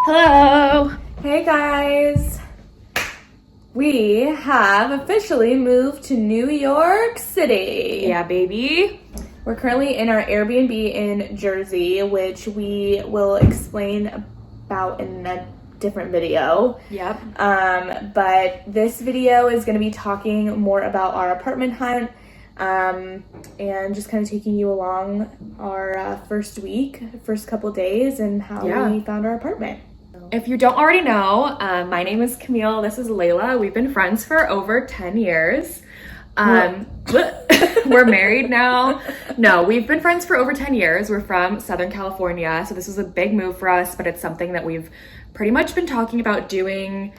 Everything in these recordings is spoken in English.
Hello! Hey guys! We have officially moved to New York City. Yeah, baby. We're currently in our Airbnb in Jersey, which we will explain about in a different video. Yep. But this video is going to be talking more about our apartment hunt and just kind of taking you along our first couple days and how we found our apartment. If you don't already know, my name is Camille. This is Layla. We've been friends for over 10 years. We're married now. No, we've been friends for over 10 years. We're from Southern California, so this was a big move for us, but it's something that we've pretty much been talking about doing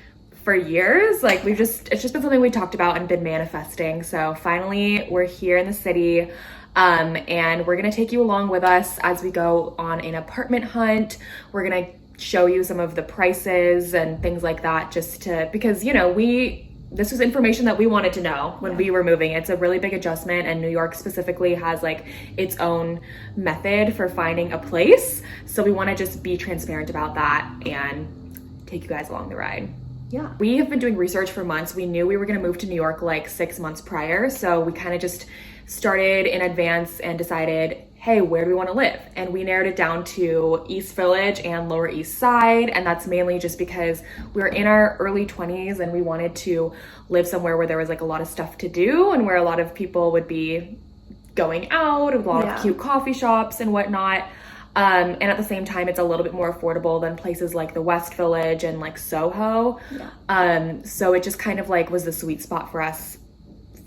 for years. Like it's just been something we talked about and been manifesting. So finally, we're here in the city. And we're gonna take you along with us as we go on an apartment hunt. We're gonna show you some of the prices and things like that, because this was information that we wanted to know when we were moving. It's a really big adjustment, and New York specifically has like its own method for finding a place. So we want to just be transparent about that and take you guys along the ride. Yeah. We have been doing research for months. We knew we were going to move to New York like 6 months prior. So we kind of just started in advance and decided, hey, where do we want to live? And we narrowed it down to East Village and Lower East Side. And that's mainly just because we were in our early 20s and we wanted to live somewhere where there was like a lot of stuff to do and where a lot of people would be going out, a lot of cute coffee shops and whatnot. And at the same time, it's a little bit more affordable than places like the West Village and like Soho. Yeah. So it just kind of like was the sweet spot for us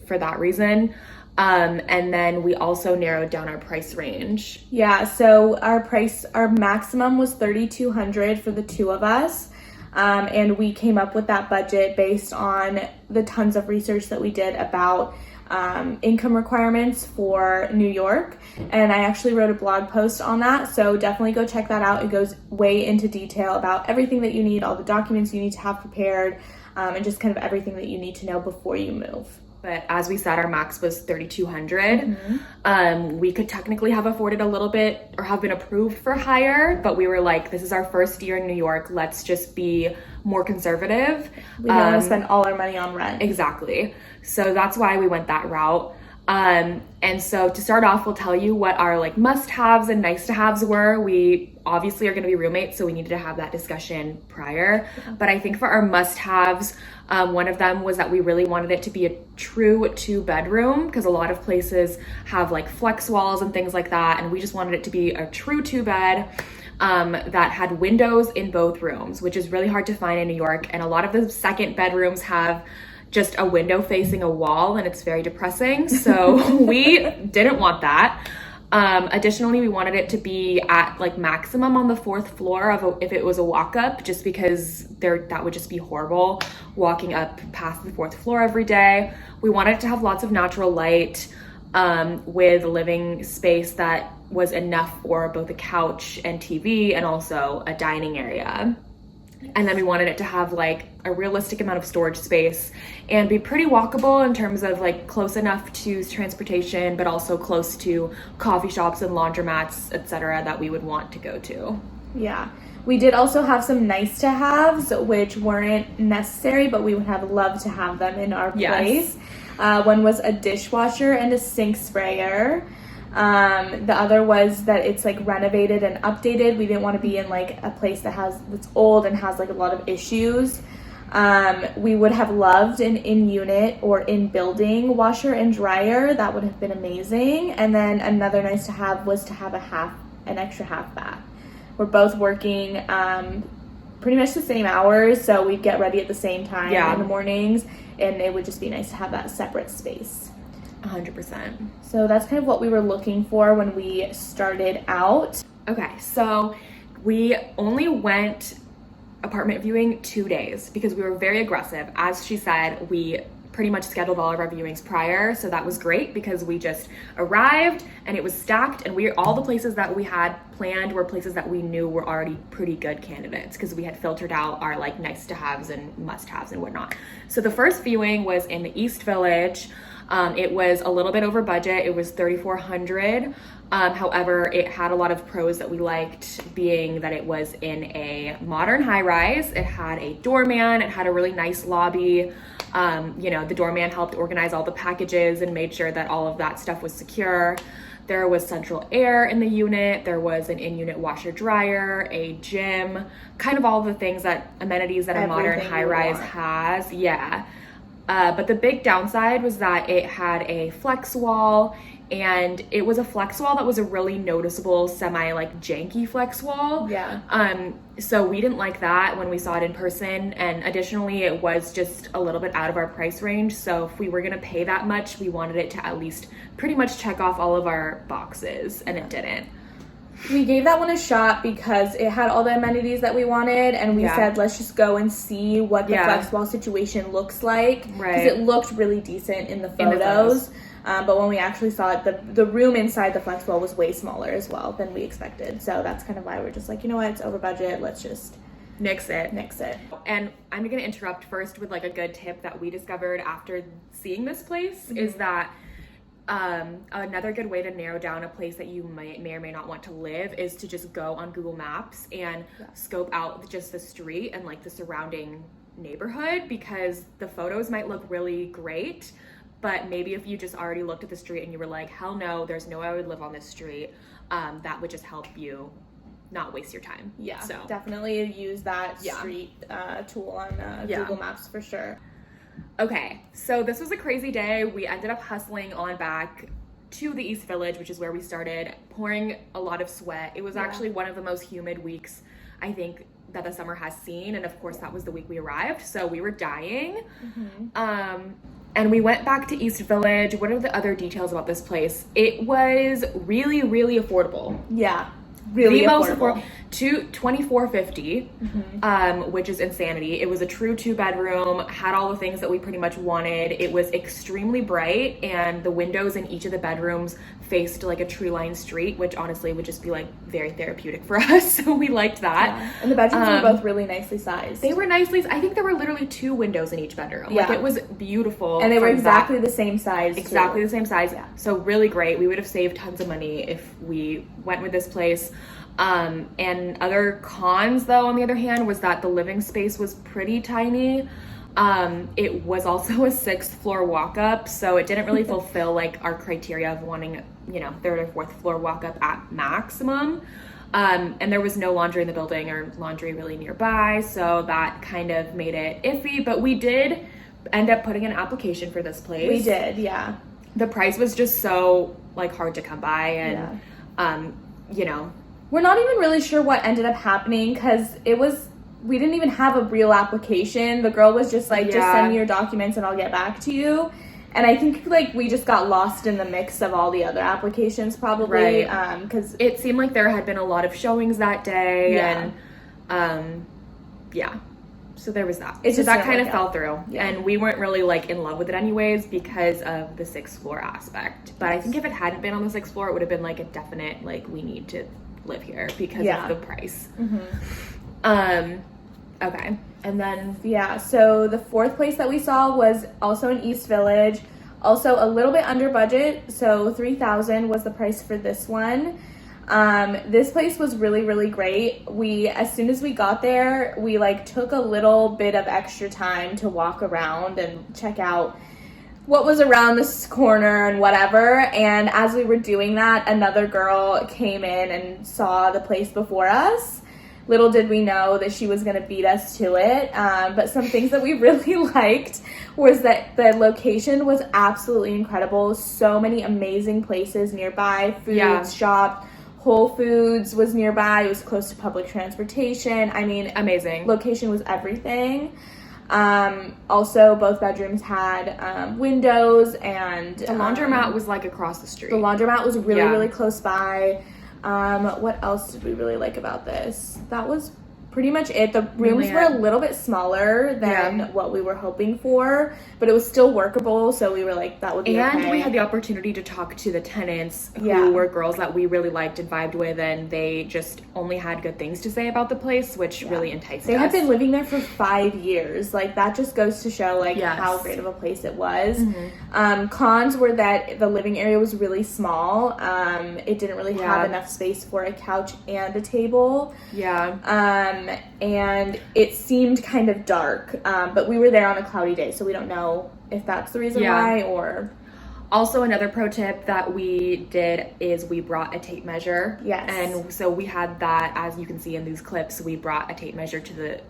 for that reason. And then we also narrowed down our price range. Yeah, so our maximum was $3,200 for the two of us. And we came up with that budget based on the tons of research that we did about income requirements for New York. And I actually wrote a blog post on that, so definitely go check that out. It goes way into detail about everything that you need, all the documents you need to have prepared, and just kind of everything that you need to know before you move. But as we said, our max was $3,200. We could technically have afforded a little bit or have been approved for higher, but we were like, this is our first year in New York. Let's just be more conservative. We don't want to spend all our money on rent. Exactly. So that's why we went that route. And so to start off, we'll tell you what our like must-haves and nice-to-haves were. We obviously are going to be roommates, so we needed to have that discussion prior. But I think for our must-haves, one of them was that we really wanted it to be a true 2-bedroom, because a lot of places have like flex walls and things like that, and we just wanted it to be a true 2-bed that had windows in both rooms, which is really hard to find in New York. And a lot of the second bedrooms have just a window facing a wall, and it's very depressing. So we didn't want that. Additionally, we wanted it to be at like maximum on the 4th floor if it was a walk up, just because that would just be horrible walking up past the 4th floor every day. We wanted it to have lots of natural light, with living space that was enough for both a couch and TV and also a dining area. And then we wanted it to have like a realistic amount of storage space and be pretty walkable in terms of like close enough to transportation, but also close to coffee shops and laundromats, etc., that we would want to go to. Yeah. We did also have some nice to haves, which weren't necessary, but we would have loved to have them in our place. One was a dishwasher and a sink sprayer. The other was that it's like renovated and updated. We didn't want to be in like a place that's old and has like a lot of issues. We would have loved an in-unit or in-building washer and dryer. That would have been amazing. And then another nice to have was to have an extra half bath. We're both working pretty much the same hours, so we'd get ready at the same time in the mornings, and it would just be nice to have that separate space. 100%. So that's kind of what we were looking for when we started out. Okay, so we only went apartment viewing 2 days because we were very aggressive. As she said, we pretty much scheduled all of our viewings prior, so that was great because we just arrived and it was stacked, and all the places that we had planned were places that we knew were already pretty good candidates because we had filtered out our like nice to haves and must haves and whatnot. So the first viewing was in the East Village. It was a little bit over budget. It was $3,400. However, it had a lot of pros that we liked, being that it was in a modern high-rise. It had a doorman. It had a really nice lobby. The doorman helped organize all the packages and made sure that all of that stuff was secure. There was central air in the unit. There was an in-unit washer dryer, a gym, kind of all the things amenities that a modern high-rise has. Yeah. But the big downside was that it had a flex wall, and it was a flex wall that was a really noticeable janky flex wall. Yeah. So we didn't like that when we saw it in person, and additionally it was just a little bit out of our price range. So if we were gonna pay that much, we wanted it to at least pretty much check off all of our boxes, and it didn't. We gave that one a shot because it had all the amenities that we wanted, and we said, let's just go and see what the flex wall situation looks like. Right. Because it looked really decent in the photos. But when we actually saw it, the room inside the flex wall was way smaller as well than we expected. So that's kind of why we're just like, you know what, it's over budget. Let's just nix it. And I'm going to interrupt first with a good tip that we discovered after seeing this place is that another good way to narrow down a place that you may or may not want to live is to just go on Google Maps and scope out just the street and the surrounding neighborhood, because the photos might look really great, but maybe if you just already looked at the street and you were like, hell no, there's no way I would live on this street, that would just help you not waste your time. Yeah, so definitely use that street tool on Google Maps for sure. Okay, so this was a crazy day. We ended up hustling on back to the East Village, which is where we started, pouring a lot of sweat. It was actually one of the most humid weeks, I think, that the summer has seen. And of course, that was the week we arrived. So we were dying. And we went back to East Village. What are the other details about this place? It was really, really affordable. Yeah. Really affordable. $24.50, which is insanity. It was a true 2-bedroom, had all the things that we pretty much wanted. It was extremely bright, and the windows in each of the bedrooms faced a tree-lined street, which honestly would just be very therapeutic for us. So we liked that. Yeah. And the bedrooms were both really nicely sized. They were nicely. I think there were literally 2 windows in each bedroom. Yeah. It was beautiful, and they were exactly the same size. Exactly the same size. Yeah. So really great. We would have saved tons of money if we went with this place. And other cons, though, on the other hand, was that the living space was pretty tiny. It was also a 6th floor walk up, so it didn't really fulfill our criteria of wanting, 3rd or 4th floor walk up at maximum. And there was no laundry in the building or laundry really nearby, so that kind of made it iffy. But we did end up putting an application for this place. We did, yeah. The price was just so hard to come by, and we're not even really sure what ended up happening, because we didn't even have a real application. The girl was just just send me your documents and I'll get back to you. And I think we just got lost in the mix of all the other applications probably. Right. Because it seemed like there had been a lot of showings that day. And so there was that. So that kind of fell through. Yeah. And we weren't really in love with it anyways because of the 6th floor aspect. But I think if it hadn't been on the 6th floor, it would have been a definite we need to live here because of the price. Okay, and then so the 4th place that we saw was also in East Village, also a little bit under budget, so $3,000 was the price for this one. This place was really, really great. As soon as we got there, we took a little bit of extra time to walk around and check out what was around this corner and whatever. And as we were doing that, another girl came in and saw the place before us. Little did we know that she was going to beat us to it. But some things that we really liked was that the location was absolutely incredible. So many amazing places nearby, foods, shops. Whole Foods was nearby. It was close to public transportation. I mean, amazing. Location was everything. Also, both bedrooms had windows, and the laundromat was across the street. The laundromat was really, really close by. What else did we really like about this? That was pretty much it. The rooms were a little bit smaller than what we were hoping for, but it was still workable, so we were like, that would be okay. And we had the opportunity to talk to the tenants who were girls that we really liked and vibed with, and they just only had good things to say about the place, which really enticed us. They had been living there for 5 years. Like, that just goes to show, like, how great of a place it was. Cons were that the living area was really small. It didn't really have enough space for a couch and a table. And it seemed kind of dark, but we were there on a cloudy day, so we don't know if that's the reason why, or... Also, another pro tip that we did is we brought a tape measure. And so we had that, as you can see in these clips, we brought a tape measure to the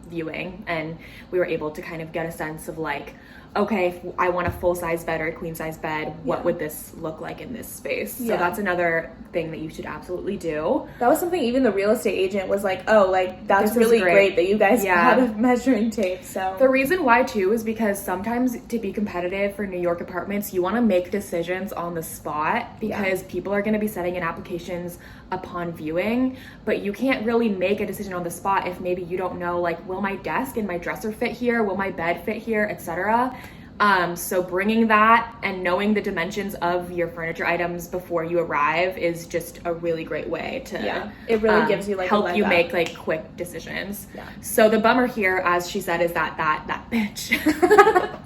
viewing, and we were able to kind of get a sense of like, okay, if I want a full-size bed or a queen-size bed, what would this look like in this space? So that's another thing that you should absolutely do. That was something even the real estate agent was like, oh, like, that's really great that you guys had a measuring tape. So the reason why, too, is because sometimes to be competitive for New York apartments, you want to make decisions on the spot because people are going to be sending in applications upon viewing, but you can't really make a decision on the spot if maybe you don't know, like, will my desk and my dresser fit here? Will my bed fit here, etc.? So bringing that and knowing the dimensions of your furniture items before you arrive is just a really great way to it really gives you like help you make like quick decisions. So the bummer here, as she said, is that bitch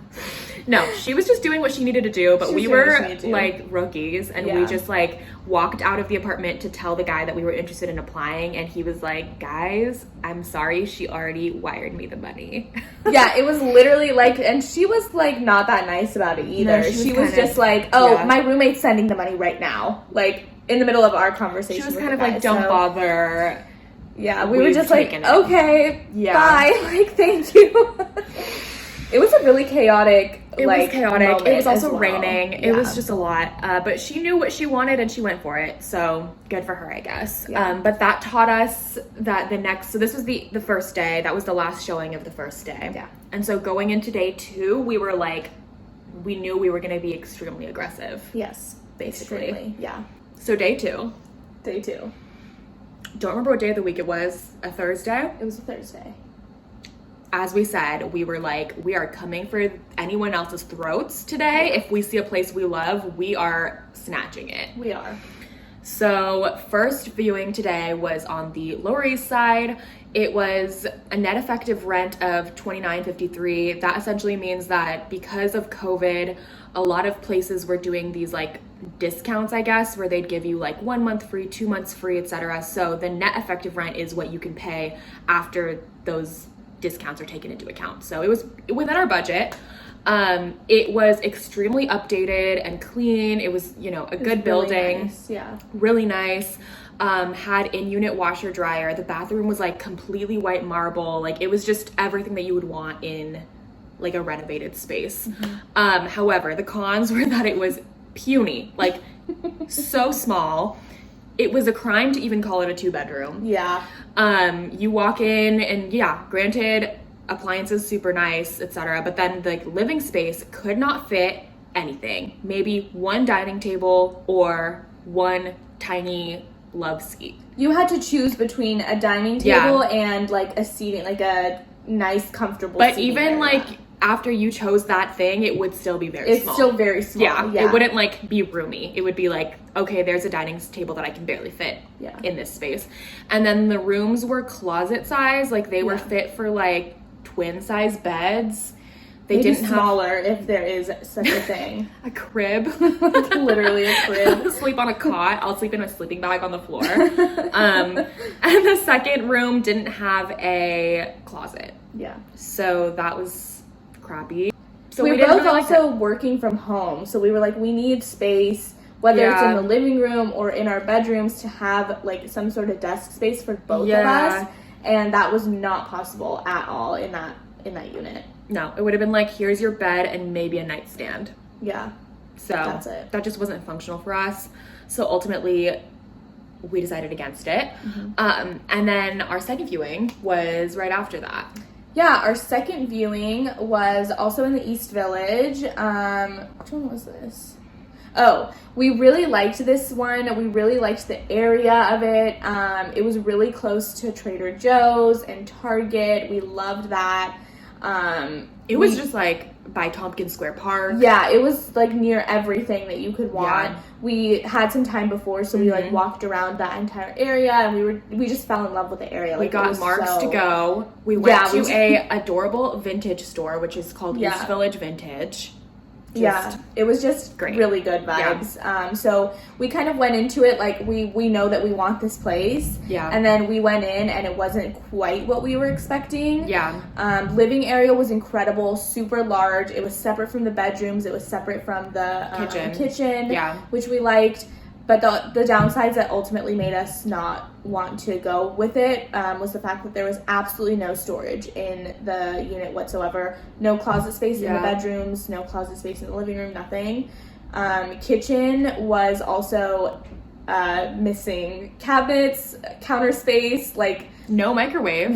no, she was just doing what she needed to do, but we were like rookies, and we just like walked out of the apartment to tell the guy that we were interested in applying, and he was like, guys, I'm sorry, she already wired me the money. It was literally like, and she was like not that nice about it either. No, she was just like, oh, my roommate's sending the money right now, like in the middle of our conversation. She was kind of like, don't bother. We were just like, okay, bye, like, thank you. It was a really chaotic. It was chaotic. It was also raining. It was just a lot. But she knew what she wanted and she went for it. So good for her, I guess. But that taught us that so this was the first day. That was the last showing of the first day. And so going into day 2, we were like, we knew we were going to be extremely aggressive. Basically. Extremely. So day 2. Don't remember what day of the week it was. A Thursday? It was a Thursday. As we said, we were like, we are coming for anyone else's throats today. If we see a place we love, we are snatching it. We are. So first viewing today was on the Lower East Side. It was a net effective rent of $29.53. That essentially means that because of COVID, a lot of places were doing these like discounts, I guess, where they'd give you like 1 month free, 2 months free, etc. So the net effective rent is what you can pay after those discounts are taken into account. So it was within our budget. It was extremely updated and clean. It was, a good building. Really nice. Really nice. Had in-unit washer dryer. The bathroom was like completely white marble. Like, it was just everything that you would want in like a renovated space. However, the cons were that it was puny, like so small. It was a crime to even call it a 2-bedroom. You walk in and granted, appliances super nice, etc. But then the living space could not fit anything. Maybe one dining table or one tiny love seat. You had to choose between a dining table and like a seating, like a nice, comfortable But even area. Like after you chose that thing, it would still be very small. It's still very small. It wouldn't like be roomy. It would be like, okay, there's a dining table that I can barely fit in this space. And then the rooms were closet size. Like, they were fit for like twin size beds. They maybe didn't smaller if there is such a thing. A crib. Like, literally a crib. Sleep on a cot. I'll sleep in a sleeping bag on the floor. And the second room didn't have a closet. So that was crappy. So we were both also working from home, so we were like, we need space, whether it's in the living room or in our bedrooms, to have like some sort of desk space for both of us, and that was not possible at all in that unit. No, it would have been like, here's your bed and maybe a nightstand. So that's it. That just wasn't functional for us. So ultimately we decided against it. And then our second viewing was right after that. Our second viewing was also in the East Village. Which one was this? Oh, we really liked this one. We really liked the area of it. It was really close to Trader Joe's and Target. We loved that. It was just like by Tompkins Square Park. Yeah, it was like near everything that you could want. Yeah. We had some time before, so we like walked around that entire area, and we just fell in love with the area. We Like, got marks to go. We went to a adorable vintage store, which is called East Village Vintage. It was just great. Really good vibes. Yeah. So we kind of went into it like we know that we want this place. Yeah. And then we went in and it wasn't quite what we were expecting. Yeah. Living area was incredible, super large. It was separate from the bedrooms. It was separate from the kitchen, which we liked. But the downsides that ultimately made us not want to go with it was the fact that there was absolutely no storage in the unit whatsoever. No closet space in the bedrooms, no closet space in the living room, nothing. Kitchen was also missing cabinets, counter space, like... No microwave.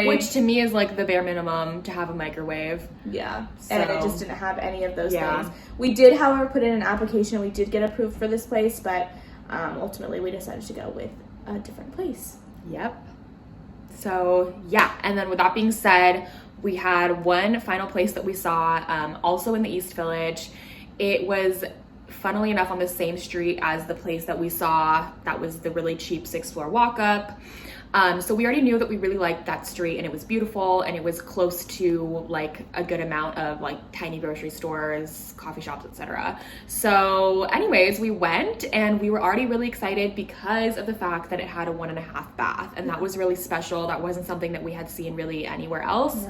Which to me is like the bare minimum to have a microwave. Yeah. So. And it just didn't have any of those things. We did, however, put in an application. We did get approved for this place, but ultimately we decided to go with a different place. Yep. So, yeah. And then with that being said, we had one final place that we saw, also in the East Village. It was, funnily enough, on the same street as the place that we saw. That was the really cheap 6th floor walk-up. So we already knew that we really liked that street, and it was beautiful, and it was close to like a good amount of like tiny grocery stores, coffee shops, etc. So anyways, we went, and we were already really excited because of the fact that it had a 1.5 bath, and that was really special. That wasn't something that we had seen really anywhere else.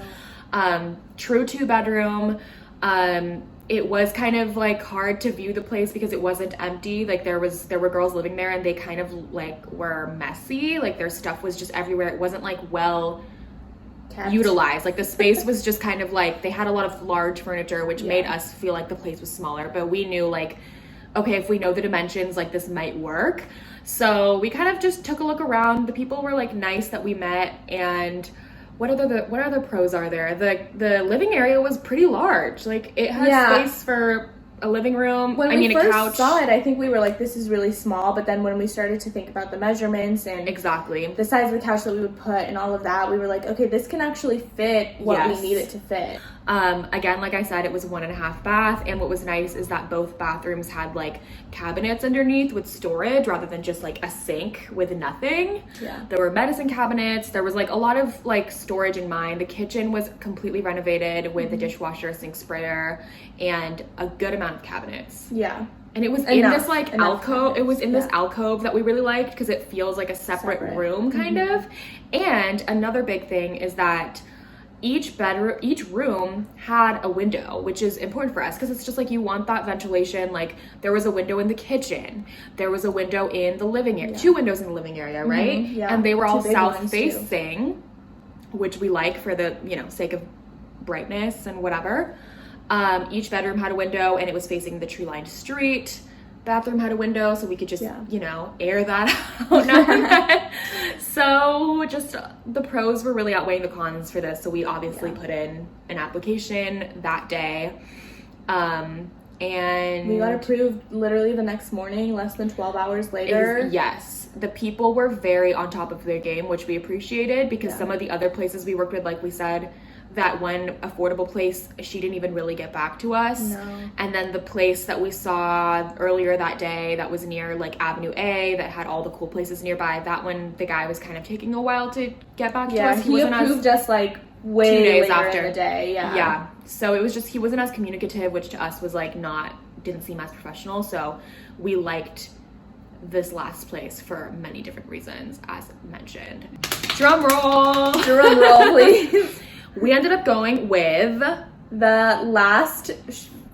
True 2-bedroom. It was kind of like hard to view the place because it wasn't empty. Like there were girls living there, and they kind of like were messy. Like their stuff was just everywhere. It wasn't like well utilized. Like the space was just kind of like, they had a lot of large furniture, which made us feel like the place was smaller. But we knew like, okay, if we know the dimensions, like this might work. So we kind of just took a look around. The people were like nice that we met, and what other pros are there? The living area was pretty large. Like it had space for a living room. When we first saw it, I think we were like, this is really small. But then when we started to think about the measurements and the size of the couch that we would put and all of that, we were like, okay, this can actually fit what we need it to fit. Again, like I said, it was 1.5 bath, and what was nice is that both bathrooms had like cabinets underneath with storage rather than just like a sink with nothing. There were medicine cabinets. There was like a lot of like storage in mind. The kitchen was completely renovated with a dishwasher, sink sprayer, and a good amount of cabinets. And it was in this like alcove. It was in this alcove that we really liked because it feels like a separate room kind of. And another big thing is that each room had a window, which is important for us because it's just like you want that ventilation. Like there was a window in the kitchen, there was a window in the living area, 2 windows in the living area, right? And they were all south facing, which we like for the sake of brightness and whatever. Each bedroom had a window, and it was facing the tree-lined street. Bathroom had a window, so we could just air that out. So just the pros were really outweighing the cons for this, so we obviously put in an application that day, and we got approved literally the next morning, less than 12 hours later. The people were very on top of their game, which we appreciated, because some of the other places we worked with, like we said, that one affordable place, she didn't even really get back to us. And then the place that we saw earlier that day that was near like Avenue A that had all the cool places nearby, that one, the guy was kind of taking a while to get back to us. He approved us like way 2 days later after in the day. So it was just, he wasn't as communicative, which to us was like didn't seem as professional. So we liked this last place for many different reasons, as mentioned. Drum roll Please. We ended up going with the last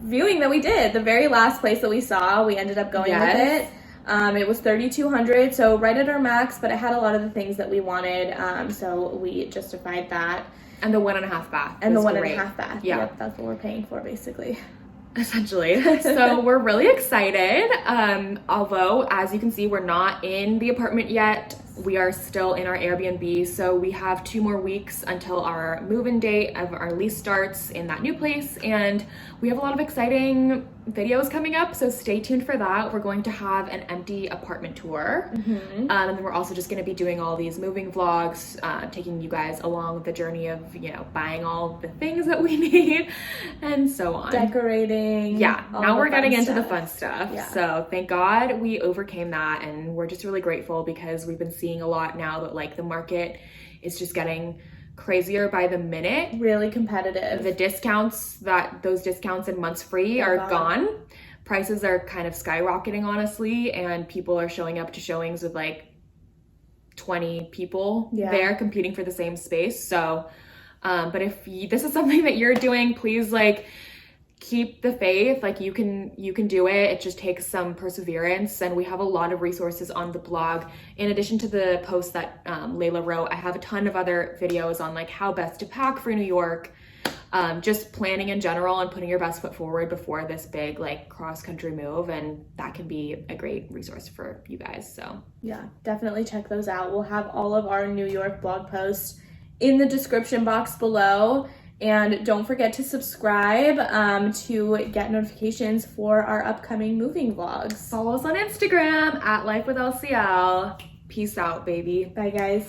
viewing that we did, the very last place that we saw. We ended up going with it. It was $3,200, so right at our max, but it had a lot of the things that we wanted, so we justified that. And the 1.5 bath. And the 1.5 bath. Yeah. Yep, that's what we're paying for, basically. Essentially. So we're really excited. Although, as you can see, we're not in the apartment yet We are still in our Airbnb, so we have 2 more weeks until our move-in date of our lease starts in that new place, and we have a lot of exciting videos coming up, so stay tuned for that. We're going to have an empty apartment tour, and then we're also just going to be doing all these moving vlogs, taking you guys along the journey of, you know, buying all the things that we need and so on. Decorating. Yeah, now we're getting into the stuff. fun stuff. Yeah. So thank God we overcame that, and we're just really grateful because we've been seeing a lot now that like the market is just getting crazier by the minute. Really competitive. The discounts, those discounts and months free are gone. Prices are kind of skyrocketing, honestly, and people are showing up to showings with like 20 people there competing for the same space. So, but if this is something that you're doing, please like keep the faith. Like you can do it. It just takes some perseverance, and we have a lot of resources on the blog. In addition to the post that Layla wrote, I have a ton of other videos on like how best to pack for New York, just planning in general and putting your best foot forward before this big like cross-country move, and that can be a great resource for you guys. So yeah, definitely check those out. We'll have all of our New York blog posts in the description box below. And don't forget to subscribe to get notifications for our upcoming moving vlogs. Follow us on Instagram at Life with LCL. Peace out, baby. Bye, guys.